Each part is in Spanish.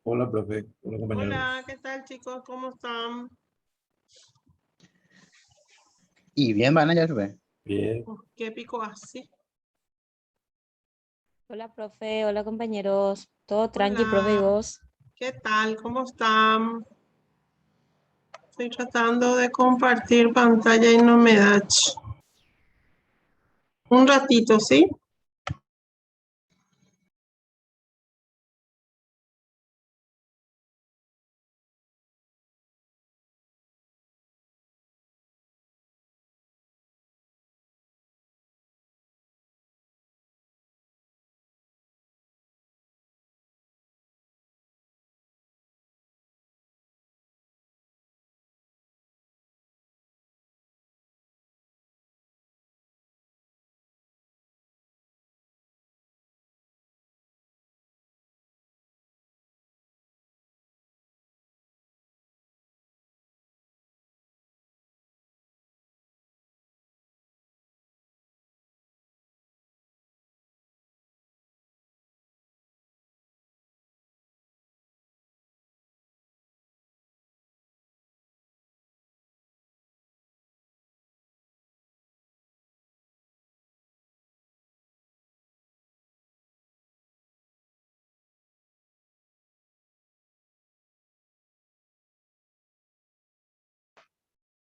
Hola, profe. Hola, compañeros. Hola, ¿qué tal, chicos? ¿Cómo están? Y bien, van allá, profe. Bien. ¿Qué pico así? Hola, profe. Hola, compañeros. Todo tranqui, Hola. profe, ¿y vos? ¿Qué tal? ¿Cómo están? Estoy tratando de compartir pantalla y no me da. Un ratito, ¿sí?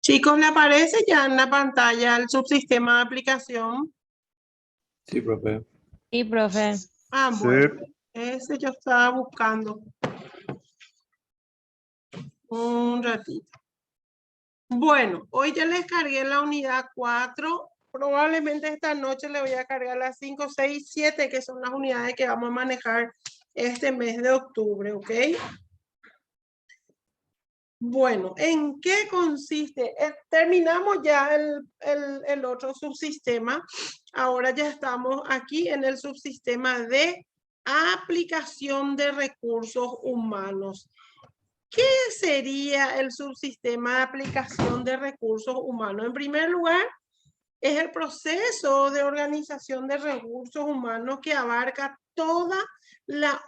Chicos, ¿le aparece ya en la pantalla el subsistema de aplicación? Sí, profe. Sí, profe. Ah, Sí. bueno. Ese yo estaba buscando. Un ratito. Bueno, hoy ya les cargué la unidad 4. Probablemente esta noche le voy a cargar las 5, 6, 7, que son las unidades que vamos a manejar este mes de octubre, ¿ok? Bueno, ¿en qué consiste? Terminamos ya el otro subsistema. Ahora ya estamos aquí en el subsistema de aplicación de recursos humanos. ¿Qué sería el subsistema de aplicación de recursos humanos? En primer lugar, es el proceso de organización de recursos humanos que abarca toda la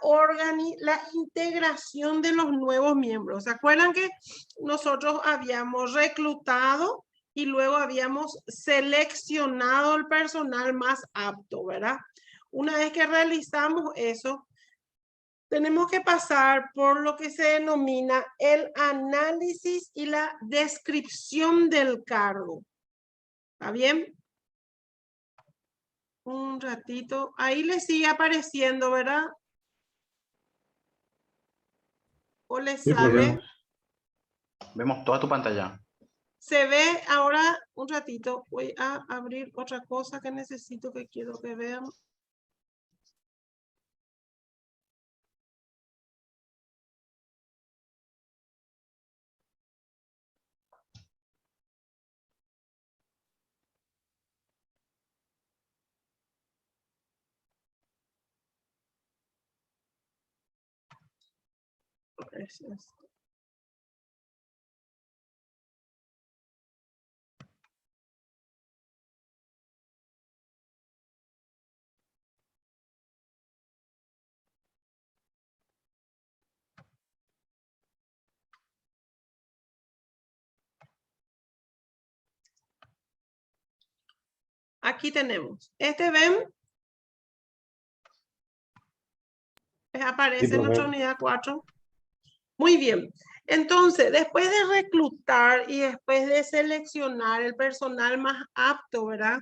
integración de los nuevos miembros. ¿Se acuerdan que nosotros habíamos reclutado y luego habíamos seleccionado el personal más apto, ¿verdad? Una vez que realizamos eso, tenemos que pasar por lo que se denomina el análisis y la descripción del cargo. ¿Está bien? Un ratito. Ahí le sigue apareciendo, ¿verdad? ¿O le Sí, sale? profe. Vemos toda tu pantalla. Se ve ahora, un ratito. Voy a abrir otra cosa que necesito que quiero que vean. Gracias. Aquí tenemos. ¿Ven? Aparece Sí, en nuestra profe. unidad 4. Muy bien. Entonces, después de reclutar y después de seleccionar el personal más apto, ¿verdad?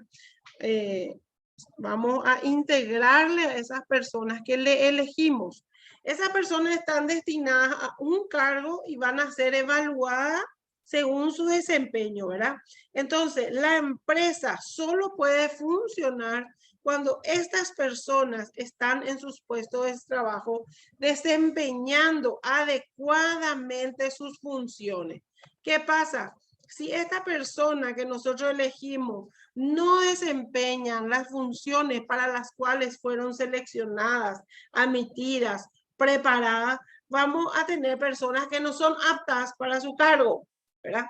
Vamos a integrarle a esas personas que le elegimos. Esas personas están destinadas a un cargo y van a ser evaluadas según su desempeño, ¿verdad? Entonces, la empresa solo puede funcionar cuando estas personas están en sus puestos de trabajo desempeñando adecuadamente sus funciones. ¿Qué pasa? Si esta persona que nosotros elegimos no desempeñan las funciones para las cuales fueron seleccionadas, admitidas, preparadas, vamos a tener personas que no son aptas para su cargo, ¿verdad?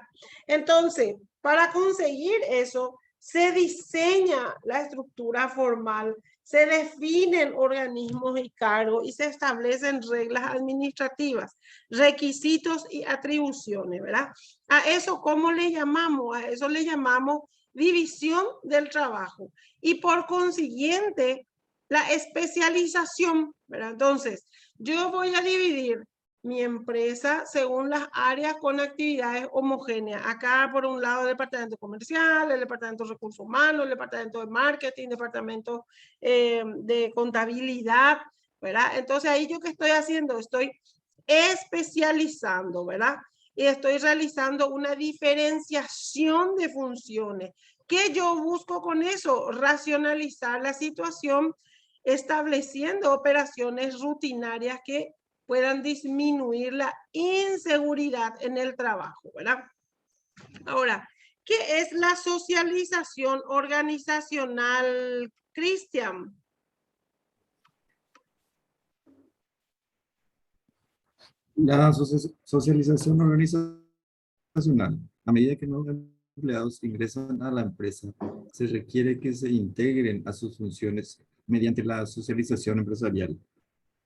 Entonces, para conseguir eso, se diseña la estructura formal, se definen organismos y cargos y se establecen reglas administrativas, requisitos y atribuciones, ¿verdad? A eso, ¿cómo le llamamos? A eso le llamamos división del trabajo. Y por consiguiente, la especialización, ¿verdad? Entonces, yo voy a dividir mi empresa según las áreas con actividades homogéneas. Acá, por un lado, el departamento comercial, el departamento de recursos humanos, el departamento de marketing, el departamento de contabilidad, ¿verdad? Entonces, ahí yo, ¿qué estoy haciendo? Estoy especializando, ¿verdad? Y estoy realizando una diferenciación de funciones. ¿Qué yo busco con eso? Racionalizar la situación, estableciendo operaciones rutinarias que puedan disminuir la inseguridad en el trabajo, ¿verdad? Ahora, ¿qué es la socialización organizacional, Cristian? La socialización organizacional. A medida que nuevos empleados ingresan a la empresa, se requiere que se integren a sus funciones mediante la socialización empresarial,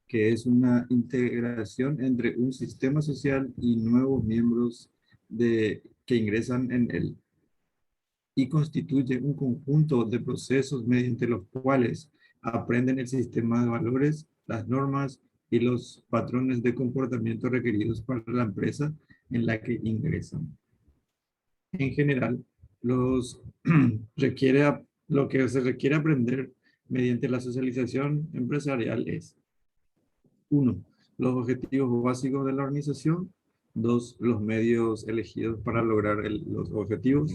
que es una integración entre un sistema social y nuevos miembros que ingresan en él, y constituye un conjunto de procesos mediante los cuales aprenden el sistema de valores, las normas y los patrones de comportamiento requeridos para la empresa en la que ingresan. En general, lo que se requiere aprender mediante la socialización empresarial es: 1. Los objetivos básicos de la organización. 2. Los medios elegidos para lograr los objetivos.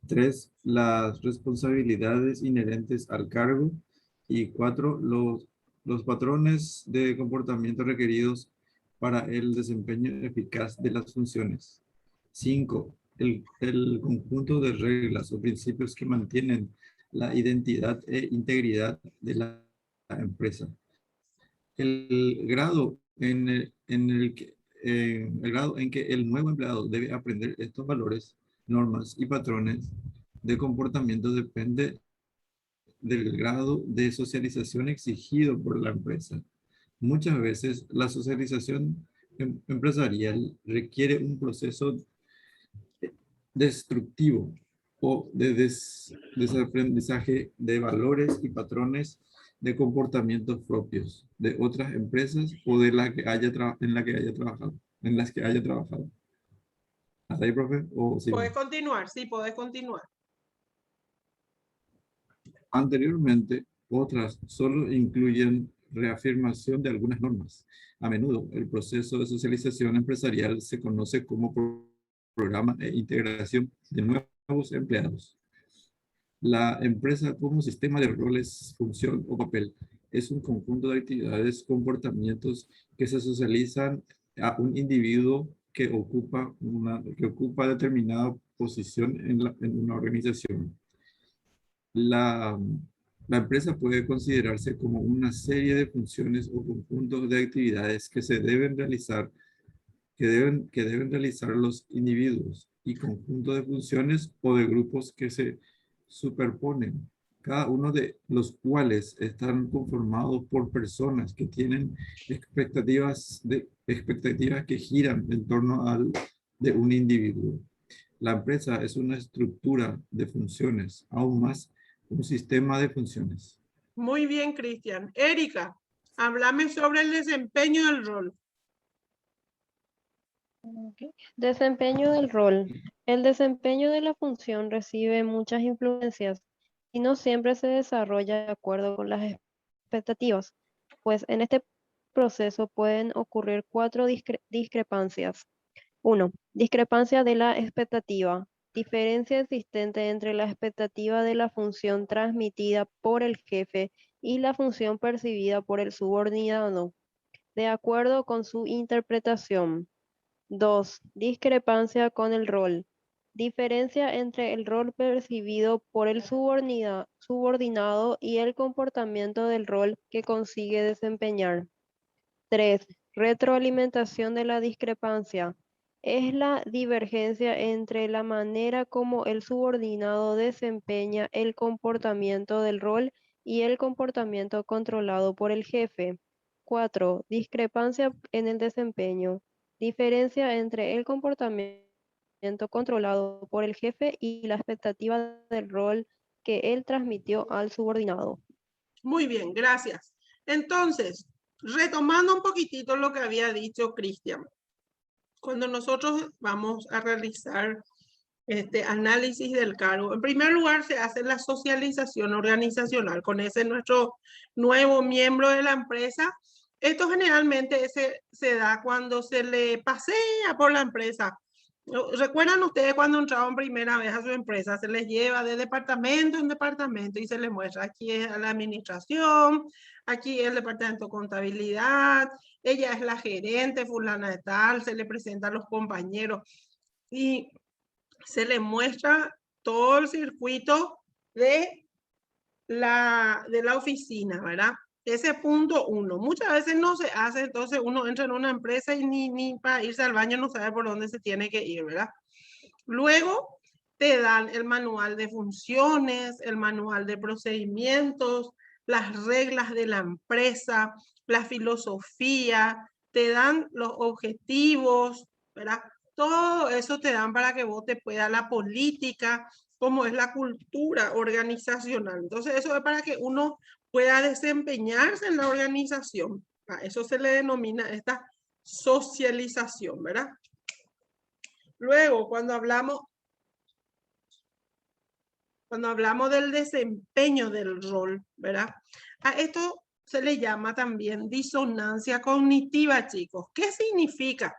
3. Las responsabilidades inherentes al cargo. Y 4. Los patrones de comportamiento requeridos para el desempeño eficaz de las funciones. 5. El conjunto de reglas o principios que mantienen la identidad e integridad de la empresa. El grado el grado en que el nuevo empleado debe aprender estos valores, normas y patrones de comportamiento depende del grado de socialización exigido por la empresa. Muchas veces la socialización empresarial requiere un proceso destructivo o de desaprendizaje de valores y patrones de comportamientos propios de otras empresas o de la que en las que haya trabajado. ¿Hasta ahí, profe? ¿O sí? Puedes continuar, sí, puedes continuar. Anteriormente, otras solo incluyen reafirmación de algunas normas. A menudo, el proceso de socialización empresarial se conoce como programa de integración de nuevos empleados. La empresa como sistema de roles, función o papel es un conjunto de actividades, comportamientos que se socializan a un individuo que ocupa determinada posición en una organización. La empresa puede considerarse como una serie de funciones o conjuntos de actividades que deben realizar los individuos, y conjunto de funciones o de grupos que se superponen, cada uno de los cuales están conformados por personas que tienen expectativas que giran en torno de un individuo. La empresa es una estructura de funciones, aún más un sistema de funciones. Muy bien, Cristian. Erika, háblame sobre el desempeño del rol. Desempeño del rol. El desempeño de la función recibe muchas influencias y no siempre se desarrolla de acuerdo con las expectativas, pues en este proceso pueden ocurrir cuatro discrepancias. 1. Discrepancia de la expectativa. Diferencia existente entre la expectativa de la función transmitida por el jefe y la función percibida por el subordinado, de acuerdo con su interpretación. 2. Discrepancia con el rol. Diferencia entre el rol percibido por el subordinado y el comportamiento del rol que consigue desempeñar. 3. Retroalimentación de la discrepancia. Es la divergencia entre la manera como el subordinado desempeña el comportamiento del rol y el comportamiento controlado por el jefe. 4. Discrepancia en el desempeño. Diferencia entre el comportamiento controlado por el jefe y la expectativa del rol que él transmitió al subordinado. Muy bien, gracias. Entonces, retomando un poquitito lo que había dicho Cristian, cuando nosotros vamos a realizar este análisis del cargo, en primer lugar se hace la socialización organizacional con ese nuestro nuevo miembro de la empresa. Esto generalmente se da cuando se le pasea por la empresa. ¿Recuerdan ustedes cuando entraban primera vez a su empresa? Se les lleva de departamento en departamento y se les muestra, aquí es la administración, aquí es el departamento de contabilidad, ella es la gerente fulana de tal, se le presenta a los compañeros y se les muestra todo el circuito de la oficina, ¿verdad? Ese punto 1. Muchas veces no se hace, entonces uno entra en una empresa y ni para irse al baño no sabe por dónde se tiene que ir, ¿verdad? Luego te dan el manual de funciones, el manual de procedimientos, las reglas de la empresa, la filosofía, te dan los objetivos, ¿verdad? Todo eso te dan para que vos te puedas la política, cómo es la cultura organizacional. Entonces, eso es para que uno pueda desempeñarse en la organización. A eso se le denomina esta socialización, ¿verdad? Luego, cuando hablamos del desempeño del rol, ¿verdad? A esto se le llama también disonancia cognitiva, chicos. ¿Qué significa?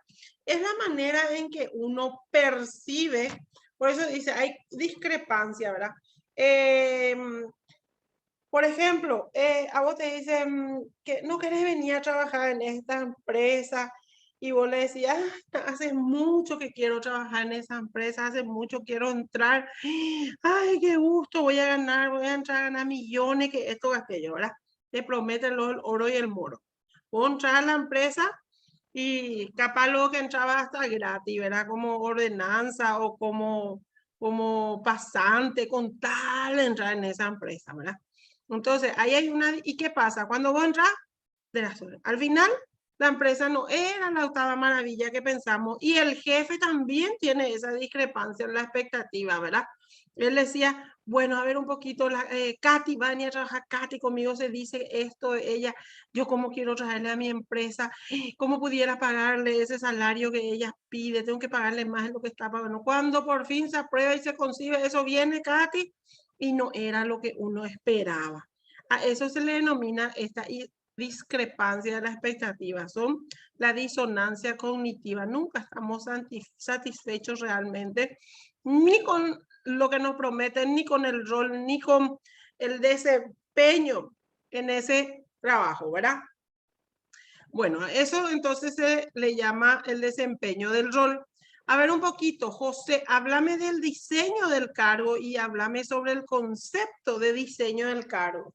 Es la manera en que uno percibe, por eso dice, hay discrepancia, ¿verdad? Por ejemplo, a vos te dicen que no querés venir a trabajar en esta empresa y vos le decís, hace mucho que quiero trabajar en esa empresa, hace mucho quiero entrar, ay, qué gusto, voy a entrar a ganar millones, que esto, aquello, ¿verdad? Te prometen el oro y el moro. Vos entrar a la empresa y capaz luego que entraba hasta gratis, ¿verdad? Como ordenanza o como pasante con tal de entrar en esa empresa, ¿verdad? Entonces, ahí hay una... ¿Y qué pasa? Cuando vos entras, al final, la empresa no era la octava maravilla que pensamos y el jefe también tiene esa discrepancia en la expectativa, ¿verdad? Él decía, bueno, a ver un poquito, Katy, va a venir a trabajar, Katy, conmigo se dice esto, ella, yo cómo quiero traerle a mi empresa, cómo pudiera pagarle ese salario que ella pide, tengo que pagarle más de lo que está pagando. Cuando por fin se aprueba y se concibe, eso viene, Katy, y no era lo que uno esperaba. A eso se le denomina esta discrepancia de la expectativa, son la disonancia cognitiva. Nunca estamos satisfechos realmente, ni con lo que nos prometen, ni con el rol, ni con el desempeño en ese trabajo, ¿verdad? Bueno, eso entonces se le llama el desempeño del rol. A ver un poquito, José, háblame del diseño del cargo y háblame sobre el concepto de diseño del cargo.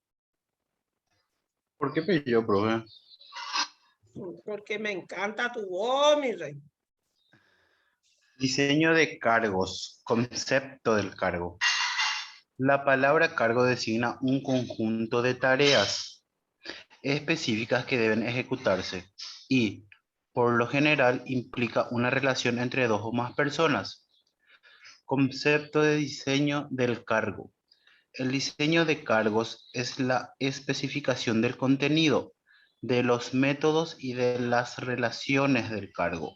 ¿Por qué yo, profe? Porque me encanta tu voz, mi rey. Diseño de cargos, concepto del cargo. La palabra cargo designa un conjunto de tareas específicas que deben ejecutarse y, por lo general, implica una relación entre dos o más personas. Concepto de diseño del cargo. El diseño de cargos es la especificación del contenido, de los métodos y de las relaciones del cargo.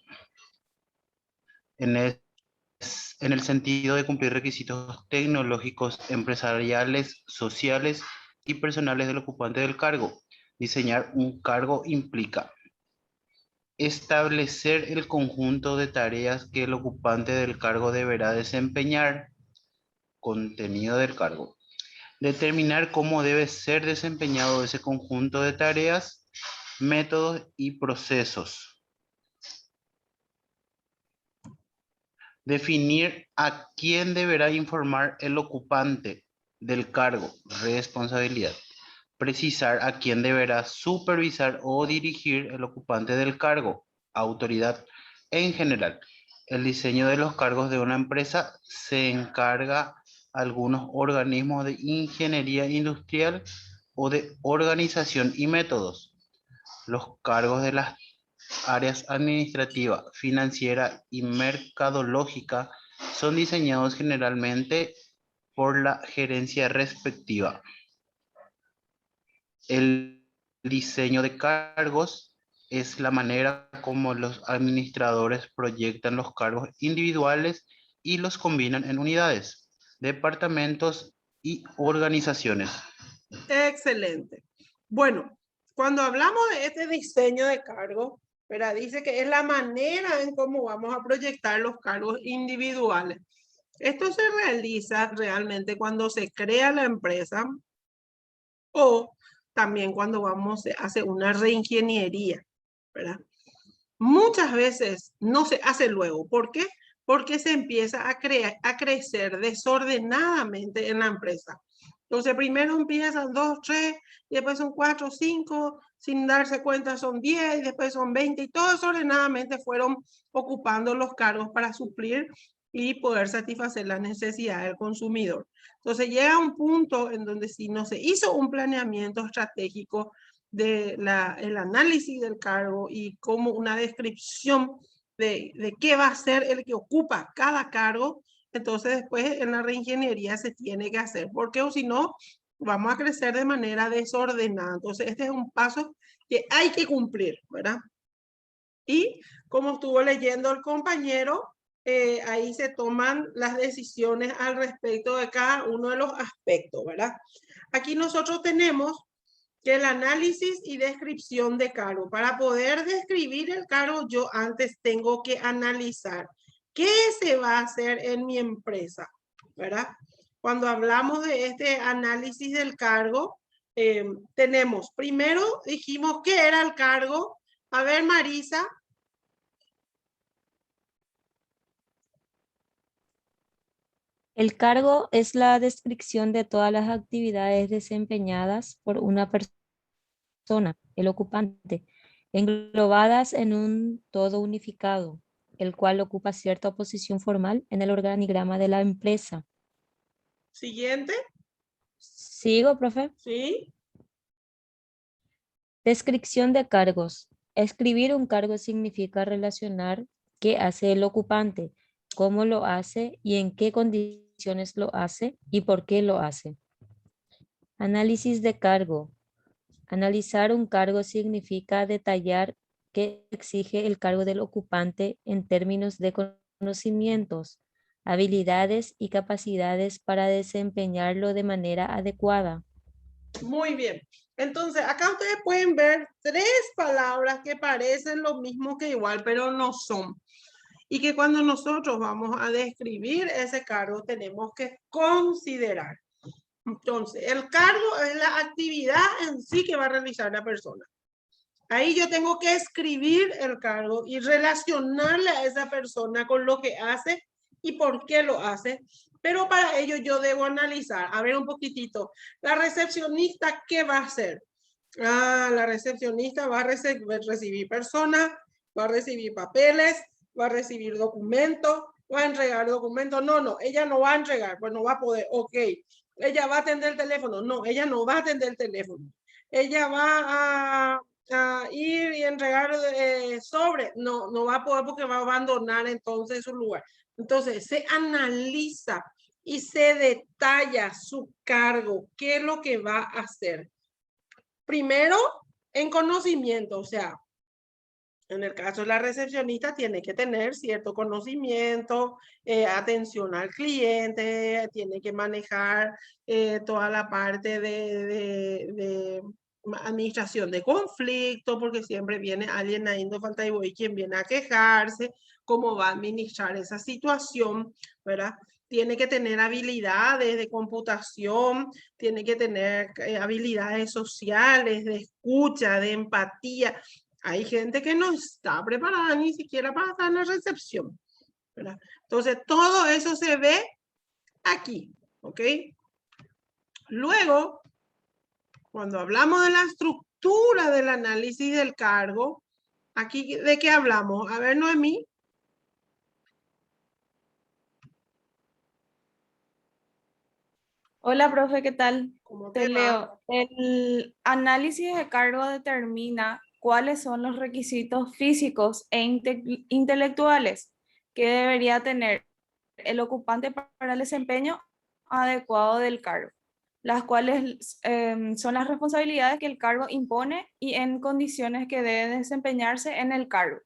En el sentido de cumplir requisitos tecnológicos, empresariales, sociales y personales del ocupante del cargo. Diseñar un cargo implica establecer el conjunto de tareas que el ocupante del cargo deberá desempeñar, contenido del cargo. Determinar cómo debe ser desempeñado ese conjunto de tareas, métodos y procesos. Definir a quién deberá informar el ocupante del cargo, responsabilidad. Precisar a quién deberá supervisar o dirigir el ocupante del cargo, autoridad. En general, el diseño de los cargos de una empresa se encarga a algunos organismos de ingeniería industrial o de organización y métodos. Los cargos de las áreas administrativa, financiera y mercadológica son diseñados generalmente por la gerencia respectiva. El diseño de cargos es la manera como los administradores proyectan los cargos individuales y los combinan en unidades, departamentos y organizaciones. Excelente. Bueno, cuando hablamos de este diseño de cargo, ¿verdad? Dice que es la manera en cómo vamos a proyectar los cargos individuales. Esto se realiza realmente cuando se crea la empresa o también cuando vamos a hacer una reingeniería, ¿verdad? Muchas veces no se hace luego. ¿Por qué? Porque se empieza a crecer desordenadamente en la empresa. Entonces, primero empiezan 2, 3, y después son 4, 5, sin darse cuenta son 10, y después son 20, y todo desordenadamente fueron ocupando los cargos para suplir y poder satisfacer la necesidad del consumidor. Entonces, llega un punto en donde si no se hizo un planeamiento estratégico del análisis del cargo y como una descripción de qué va a ser el que ocupa cada cargo, entonces después en la reingeniería se tiene que hacer, porque o si no, vamos a crecer de manera desordenada. Entonces este es un paso que hay que cumplir, ¿verdad? Y como estuvo leyendo el compañero, ahí se toman las decisiones al respecto de cada uno de los aspectos, ¿verdad? Aquí nosotros tenemos que el análisis y descripción de cargo. Para poder describir el cargo, yo antes tengo que analizar qué se va a hacer en mi empresa, ¿verdad? Cuando hablamos de este análisis del cargo, tenemos, primero dijimos qué era el cargo. A ver, Marisa. El cargo es la descripción de todas las actividades desempeñadas por una persona, el ocupante, englobadas en un todo unificado, el cual ocupa cierta posición formal en el organigrama de la empresa. Siguiente. ¿Sigo, profe? Sí. Descripción de cargos. Escribir un cargo significa relacionar qué hace el ocupante, cómo lo hace y en qué condiciones lo hace y por qué lo hace. Análisis de cargo. Analizar un cargo significa detallar qué exige el cargo del ocupante en términos de conocimientos, habilidades y capacidades para desempeñarlo de manera adecuada. Muy bien. Entonces, acá ustedes pueden ver 3 palabras que parecen lo mismo que igual, pero no son. Y que cuando nosotros vamos a describir ese cargo, tenemos que considerar. Entonces, el cargo es la actividad en sí que va a realizar la persona. Ahí yo tengo que escribir el cargo y relacionarle a esa persona con lo que hace y por qué lo hace. Pero para ello yo debo analizar, a ver un poquitito, la recepcionista, ¿qué va a hacer? La recepcionista va a recibir personas, va a recibir papeles, va a recibir documentos, va a entregar documentos. No, ella no va a entregar, pues no va a poder, ok. Ella va a atender el teléfono. No, ella no va a atender el teléfono. Ella va a ir y entregar sobre. No va a poder porque va a abandonar entonces su lugar. Entonces se analiza y se detalla su cargo, qué es lo que va a hacer. Primero, en conocimiento, o sea, en el caso de la recepcionista tiene que tener cierto conocimiento, atención al cliente, tiene que manejar toda la parte de administración de conflicto, porque siempre viene alguien ahí, no falta y voy, quien viene a quejarse, cómo va a administrar esa situación, ¿verdad? Tiene que tener habilidades de computación, tiene que tener habilidades sociales, de escucha, de empatía. Hay gente que no está preparada ni siquiera para estar en la recepción, ¿verdad? Entonces, todo eso se ve aquí, ¿ok? Luego, cuando hablamos de la estructura del análisis del cargo, aquí, ¿de qué hablamos? A ver, Noemí. Hola, profe, ¿qué tal? ¿Cómo Te te va? leo. El análisis de cargo determina cuáles son los requisitos físicos e intelectuales que debería tener el ocupante para el desempeño adecuado del cargo, las cuales son las responsabilidades que el cargo impone y en condiciones que debe desempeñarse en el cargo.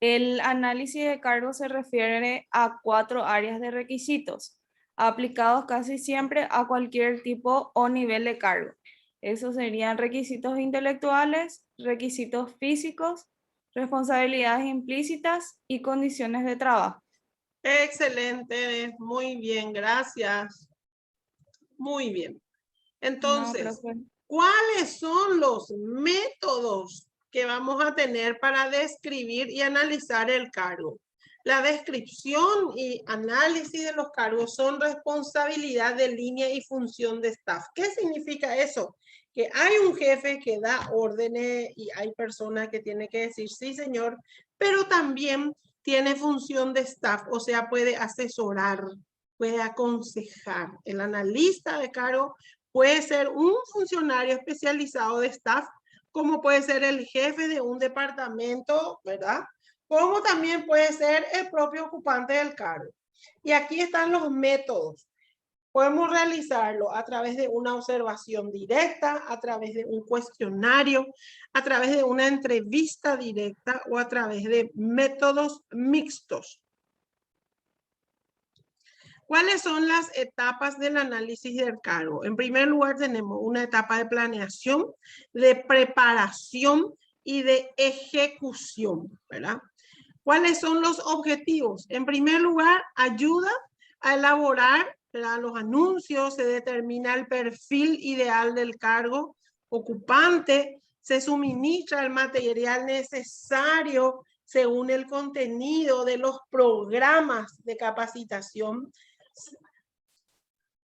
El análisis de cargo se refiere a 4 áreas de requisitos, aplicados casi siempre a cualquier tipo o nivel de cargo. Esos serían requisitos intelectuales, requisitos físicos, responsabilidades implícitas y condiciones de trabajo. Excelente, muy bien, gracias. Muy bien. No, Entonces, profe. ¿cuáles son los métodos que vamos a tener para describir y analizar el cargo? La descripción y análisis de los cargos son responsabilidad de línea y función de staff. ¿Qué significa eso? Que hay un jefe que da órdenes y hay personas que tienen que decir sí, señor, pero también tiene función de staff, o sea, puede asesorar, puede aconsejar. El analista de cargo puede ser un funcionario especializado de staff, como puede ser el jefe de un departamento, ¿verdad? Como también puede ser el propio ocupante del cargo. Y aquí están los métodos. Podemos realizarlo a través de una observación directa, a través de un cuestionario, a través de una entrevista directa o a través de métodos mixtos. ¿Cuáles son las etapas del análisis del cargo? En primer lugar, tenemos una etapa de planeación, de preparación y de ejecución, ¿verdad? ¿Cuáles son los objetivos? En primer lugar, ayuda a elaborar, ¿verdad?, los anuncios, se determina el perfil ideal del cargo ocupante, se suministra el material necesario según el contenido de los programas de capacitación,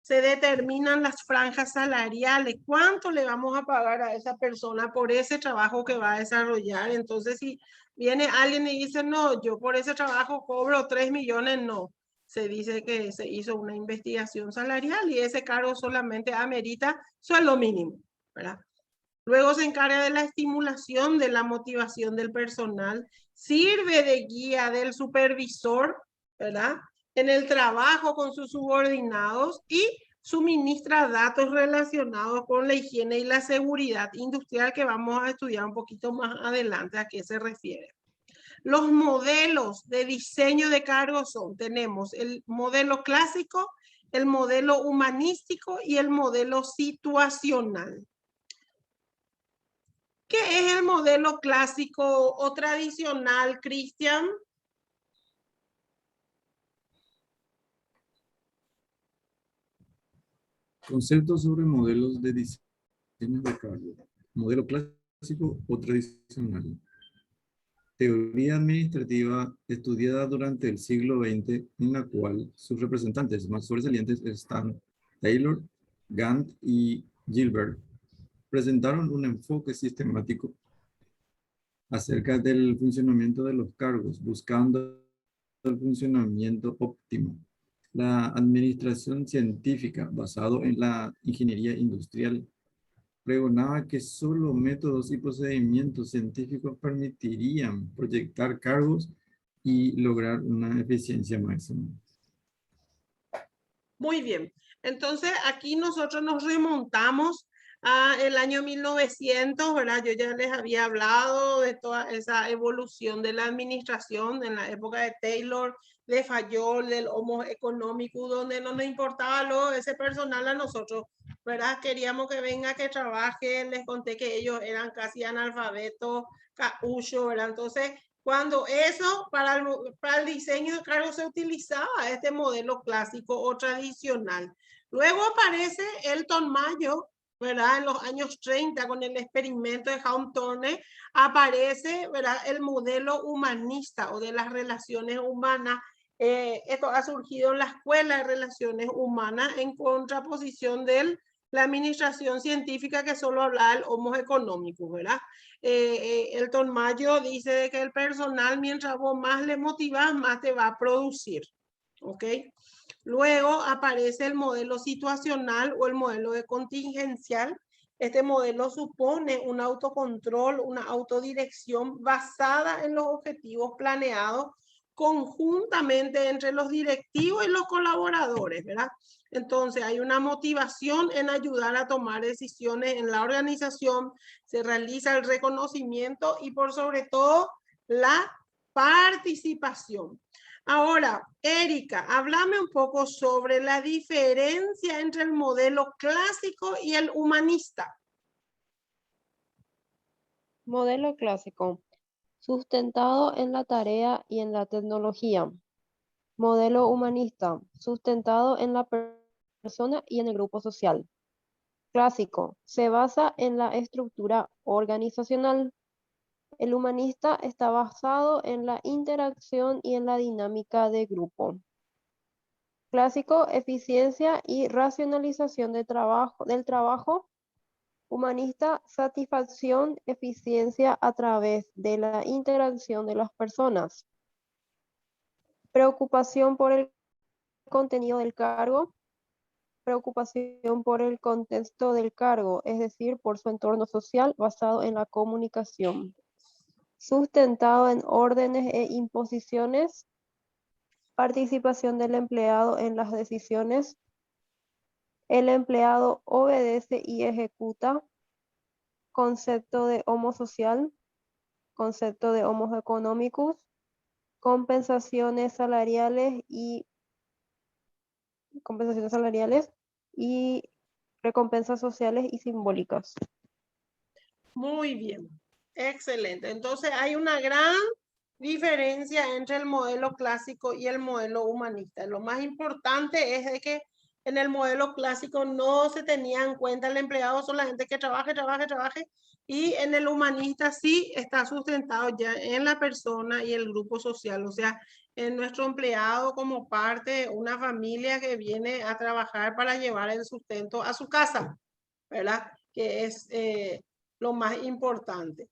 se determinan las franjas salariales, cuánto le vamos a pagar a esa persona por ese trabajo que va a desarrollar. Entonces, si viene alguien y dice, no, yo por ese trabajo cobro 3 millones, no. Se dice que se hizo una investigación salarial y ese cargo solamente amerita sueldo mínimo, ¿verdad? Luego se encarga de la estimulación de la motivación del personal, sirve de guía del supervisor, ¿verdad?, en el trabajo con sus subordinados y suministra datos relacionados con la higiene y la seguridad industrial, que vamos a estudiar un poquito más adelante a qué se refiere. Los modelos de diseño de cargos tenemos el modelo clásico, el modelo humanístico y el modelo situacional. ¿Qué es el modelo clásico o tradicional, Cristian? Conceptos sobre modelos de diseño de cargo. Modelo clásico o tradicional. Teoría administrativa estudiada durante el siglo XX, en la cual sus representantes más sobresalientes están Taylor, Gantt y Gilbert. Presentaron un enfoque sistemático acerca del funcionamiento de los cargos, buscando el funcionamiento óptimo. La administración científica, basado en la ingeniería industrial, pregonaba que solo métodos y procedimientos científicos permitirían proyectar cargos y lograr una eficiencia máxima. Muy bien. Entonces, aquí nosotros nos remontamos a el año 1900, ¿verdad? Yo ya les había hablado de toda esa evolución de la administración en la época de Taylor, de Fayol, del Homo económico, donde no nos importaba ese personal a nosotros, ¿verdad? Queríamos que venga, que trabaje. Les conté que ellos eran casi analfabetos, caullo, ¿verdad? Entonces, cuando eso para el diseño de cargos se utilizaba este modelo clásico o tradicional. Luego aparece Elton Mayo, ¿verdad? En los años 30 con el experimento de Hawthorne aparece, ¿verdad?, el modelo humanista o de las relaciones humanas. Esto ha surgido en la Escuela de Relaciones Humanas en contraposición de la administración científica, que solo hablaba del homo económico, ¿verdad? Elton Mayo dice que el personal, mientras vos más le motivas, más te va a producir. ¿ok? Luego aparece el modelo situacional o el modelo de contingencial. Este modelo supone un autocontrol, una autodirección basada en los objetivos planeados conjuntamente entre los directivos y los colaboradores, ¿verdad? Entonces hay una motivación en ayudar a tomar decisiones en la organización, se realiza el reconocimiento y por sobre todo la participación. Ahora, Erika, háblame un poco sobre la diferencia entre el modelo clásico y el humanista. Modelo clásico, sustentado en la tarea y en la tecnología. Modelo humanista, sustentado en la persona y en el grupo social. Clásico, se basa en la estructura organizacional. El humanista está basado en la interacción y en la dinámica de grupo. Clásico, eficiencia y racionalización del trabajo. Humanista, satisfacción, eficiencia a través de la interacción de las personas. Preocupación por el contenido del cargo. Preocupación por el contexto del cargo, es decir, por su entorno social basado en la comunicación. Sustentado en órdenes e imposiciones. Participación del empleado en las decisiones. El empleado obedece y ejecuta. Concepto de homo social. Concepto de homo economicus. Compensaciones salariales y recompensas sociales y simbólicas. Muy bien, excelente. Entonces hay una gran diferencia entre el modelo clásico y el modelo humanista. Lo más importante es de que en el modelo clásico no se tenía en cuenta el empleado, son la gente que trabaje, y en el humanista sí está sustentado ya en la persona y el grupo social, o sea, en nuestro empleado como parte de una familia que viene a trabajar para llevar el sustento a su casa, ¿verdad? Que es lo más importante.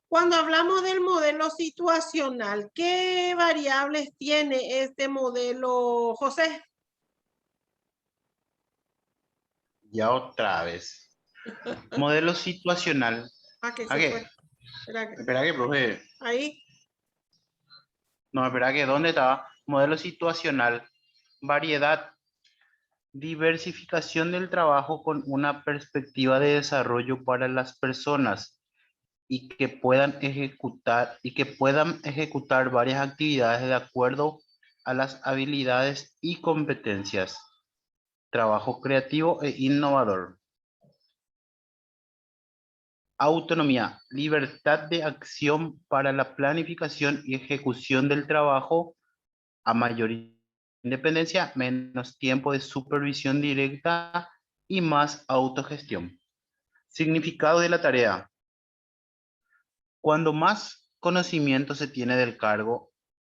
Cuando hablamos del modelo situacional, ¿qué variables tiene este modelo, José? Ya otra vez. Modelo situacional. Ah, que ¿A se qué? fue. Espera que, profe. Ahí. No, espera que, ¿dónde estaba? Modelo situacional. Variedad. Diversificación del trabajo con una perspectiva de desarrollo para las personas y que puedan ejecutar varias actividades de acuerdo a las habilidades y competencias. Trabajo creativo e innovador. Autonomía, libertad de acción para la planificación y ejecución del trabajo. A mayor independencia, menos tiempo de supervisión directa y más autogestión. Significado de la tarea. Cuando más conocimiento se tiene del cargo,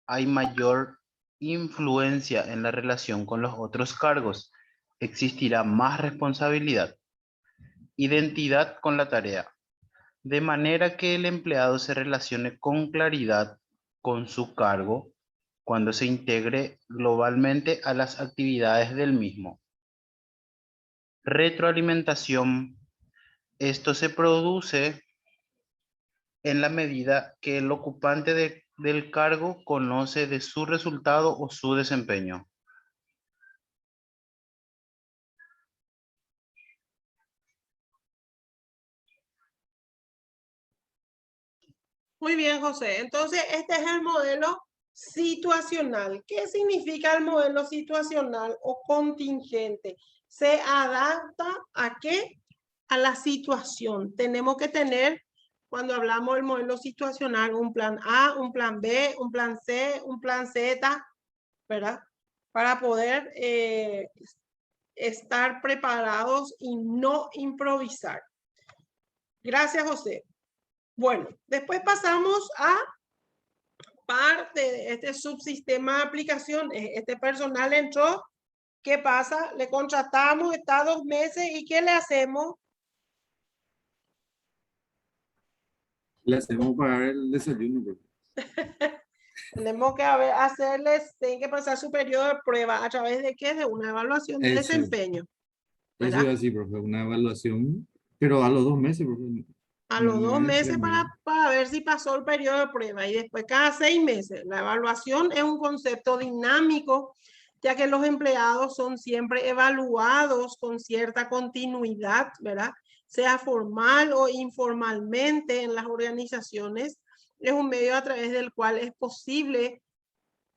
hay mayor influencia en la relación con los otros cargos. Existirá más responsabilidad. Identidad con la tarea. De manera que el empleado se relacione con claridad con su cargo cuando se integre globalmente a las actividades del mismo. Retroalimentación. Esto se produce en la medida que el ocupante del cargo conoce de su resultado o su desempeño. Muy bien, José. Entonces, este es el modelo situacional. ¿Qué significa el modelo situacional o contingente? Se adapta ¿a qué? A la situación. Tenemos que tener, cuando hablamos del modelo situacional, un plan A, un plan B, un plan C, un plan Z, ¿verdad? Para poder estar preparados y no improvisar. Gracias, José. Bueno, después pasamos a parte de este subsistema de aplicación. Este personal entró, ¿qué pasa? Le contratamos, está 2 meses y ¿qué le hacemos? Le hacemos pagar el desayuno. Tenemos que tienen que pasar su periodo de prueba a través de qué, de una evaluación de Eso, desempeño, eso ¿verdad? iba así, profe, una evaluación, pero a los 2 meses, profe, A los no 2 meses primero. para ver si pasó el periodo de prueba y después cada 6 meses. La evaluación es un concepto dinámico, ya que los empleados son siempre evaluados con cierta continuidad, ¿verdad? Sea formal o informalmente en las organizaciones. Es un medio a través del cual es posible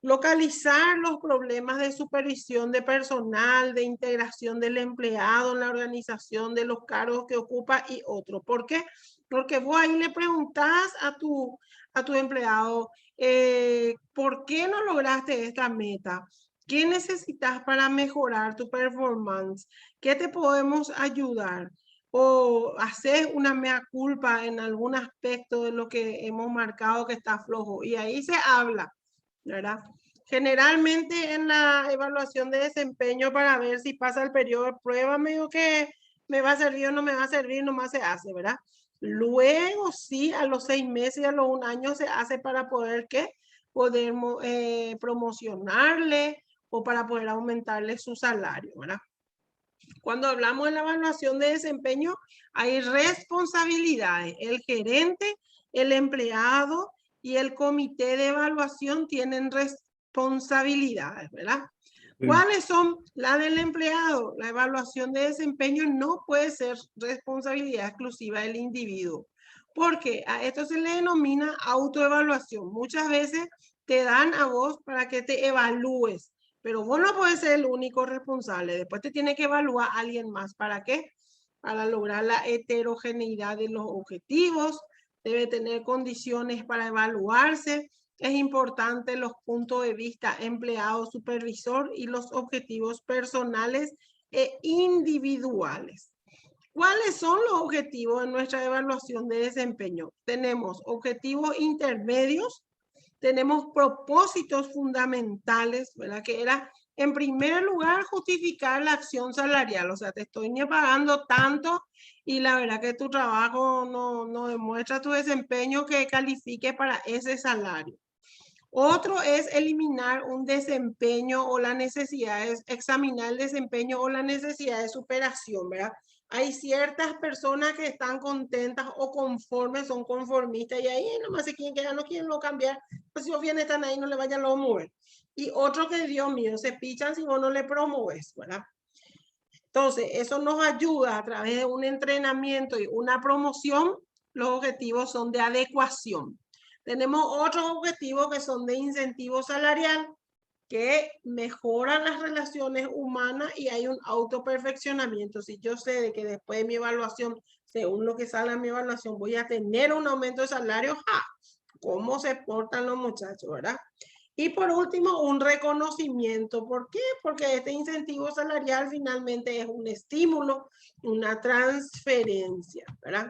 localizar los problemas de supervisión de personal, de integración del empleado en la organización, de los cargos que ocupa y otros. ¿Por qué? Porque vos ahí le preguntás a tu empleado, ¿por qué no lograste esta meta? ¿Qué necesitas para mejorar tu performance? ¿Qué te podemos ayudar? O hacer una mea culpa en algún aspecto de lo que hemos marcado que está flojo. Y ahí se habla, ¿verdad? Generalmente en la evaluación de desempeño para ver si pasa el periodo de prueba, medio que me va a servir o no me va a servir, nomás se hace, ¿verdad? Luego sí, a los 6 meses y a los 1 año se hace para poder, ¿qué? Poder promocionarle o para poder aumentarle su salario, ¿verdad? Cuando hablamos de la evaluación de desempeño, hay responsabilidades. El gerente, el empleado y el comité de evaluación tienen responsabilidades, ¿verdad? Sí. ¿Cuáles son las del empleado? La evaluación de desempeño no puede ser responsabilidad exclusiva del individuo, porque a esto se le denomina autoevaluación. Muchas veces te dan a vos para que te evalúes, pero vos no puedes ser el único responsable. Después te tiene que evaluar a alguien más. ¿Para qué? Para lograr la heterogeneidad de los objetivos. Debe tener condiciones para evaluarse. Es importante los puntos de vista empleado, supervisor y los objetivos personales e individuales. ¿Cuáles son los objetivos de nuestra evaluación de desempeño? Tenemos objetivos intermedios, tenemos propósitos fundamentales, ¿verdad? Que era, en primer lugar, justificar la acción salarial. O sea, te estoy pagando tanto y la verdad que tu trabajo no demuestra tu desempeño que califique para ese salario. Otro es eliminar un desempeño o la necesidad, es examinar el desempeño o la necesidad de superación, ¿verdad? Hay ciertas personas que están contentas o conformes, son conformistas y ahí nomás se quieren quedar, no quieren lo cambiar, pues si vos bien están ahí no le vayan a mover. Y otro que, Dios mío, se pichan si vos no le promueves, ¿verdad? Entonces, eso nos ayuda a través de un entrenamiento y una promoción. Los objetivos son de adecuación. Tenemos otros objetivos que son de incentivo salarial, que mejoran las relaciones humanas y hay un autoperfeccionamiento. Si yo sé de que después de mi evaluación, según lo que sale en mi evaluación, voy a tener un aumento de salario, ¡ja! ¿Cómo se portan los muchachos, verdad? Y por último, un reconocimiento. ¿Por qué? Porque este incentivo salarial finalmente es un estímulo, una transferencia, ¿verdad?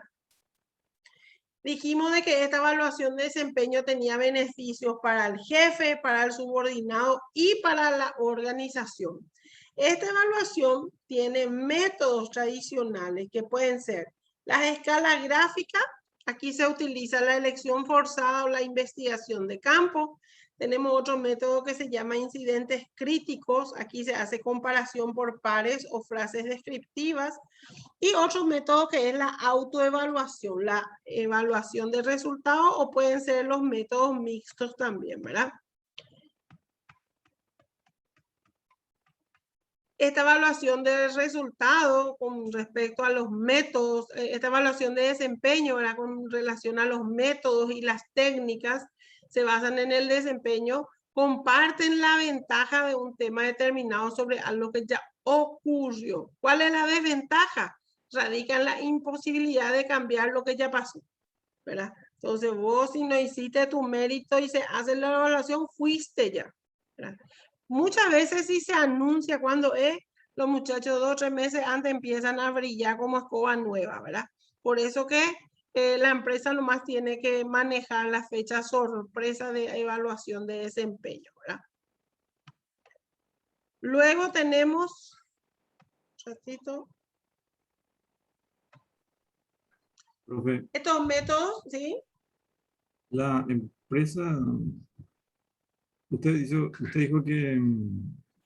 Dijimos de que esta evaluación de desempeño tenía beneficios para el jefe, para el subordinado y para la organización. Esta evaluación tiene métodos tradicionales que pueden ser las escalas gráficas. Aquí se utiliza la elección forzada o la investigación de campo. Tenemos otro método que se llama incidentes críticos. Aquí se hace comparación por pares o frases descriptivas. Y otro método que es la autoevaluación, la evaluación de resultados, o pueden ser los métodos mixtos también, ¿verdad? Esta evaluación de resultados con respecto a los métodos, esta evaluación de desempeño, ¿verdad? Con relación a los métodos y las técnicas, se basan en el desempeño, comparten la ventaja de un tema determinado sobre algo que ya ocurrió. ¿Cuál es la desventaja? Radica en la imposibilidad de cambiar lo que ya pasó, ¿verdad? Entonces vos si no hiciste tu mérito y se hace la evaluación, fuiste ya, ¿verdad? Muchas veces sí se anuncia cuando es, los muchachos 2 o 3 meses antes empiezan a brillar como escoba nueva, ¿verdad? Por eso que la empresa nomás tiene que manejar la fecha sorpresa de evaluación de desempeño, ¿verdad? Luego tenemos, un ratito, Profe, estos métodos, ¿sí? la empresa Usted dijo que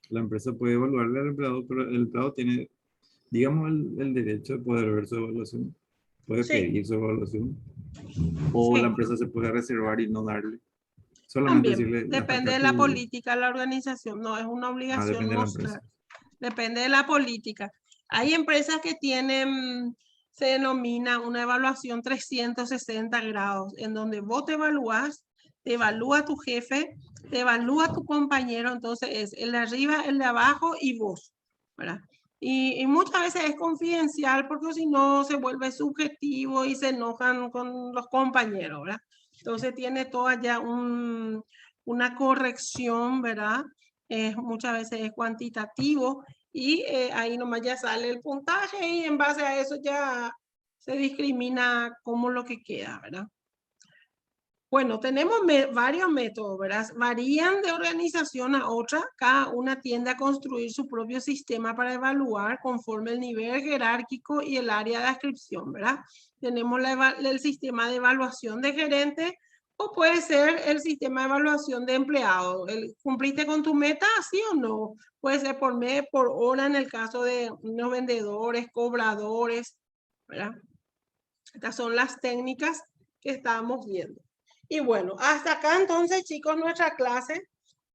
la empresa puede evaluarle al empleado, pero el empleado tiene, digamos, el derecho de poder ver su evaluación, puede Sí. pedir su evaluación, o Sí. la empresa se puede reservar y no darle. Solamente También, decirle, depende de la política de la organización, no es una obligación depende de la mostrar. empresa. Depende de la política. Hay empresas que tienen, se denomina una evaluación 360 grados, en donde vos te evalúas, te evalúa tu jefe, te evalúa tu compañero, entonces es el de arriba, el de abajo y vos, ¿verdad? Y muchas veces es confidencial porque si no se vuelve subjetivo y se enojan con los compañeros, ¿verdad? Entonces tiene toda ya una corrección, ¿verdad? Muchas veces es cuantitativo y ahí nomás ya sale el puntaje y en base a eso ya se discrimina cómo lo que queda, ¿verdad? Bueno, tenemos varios métodos, ¿verdad? Varían de organización a otra. Cada una tiende a construir su propio sistema para evaluar conforme el nivel jerárquico y el área de adscripción, ¿verdad? Tenemos el sistema de evaluación de gerente o puede ser el sistema de evaluación de empleado. ¿Cumpliste con tu meta? ¿Sí o no? Puede ser por mes, por hora en el caso de unos vendedores, cobradores, ¿verdad? Estas son las técnicas que estábamos viendo. Y bueno, hasta acá entonces, chicos, nuestra clase.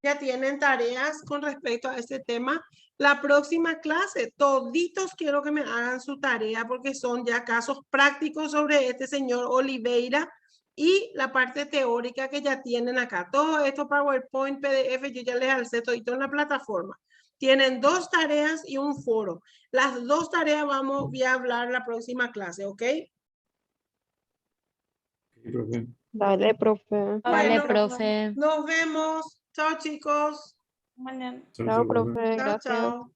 Ya tienen tareas con respecto a este tema. La próxima clase, toditos quiero que me hagan su tarea porque son ya casos prácticos sobre este señor Oliveira y la parte teórica que ya tienen acá. Todo esto, PowerPoint, PDF, yo ya les alcé todito en la plataforma. Tienen 2 tareas y un foro. Las 2 tareas voy a hablar la próxima clase, ¿ok? Profe. Dale, profe. Vale, Bueno, profe. nos vemos. Chao, chicos. Mañana. Chao, Chao, chao, profe. profe. Chao, Gracias. chao.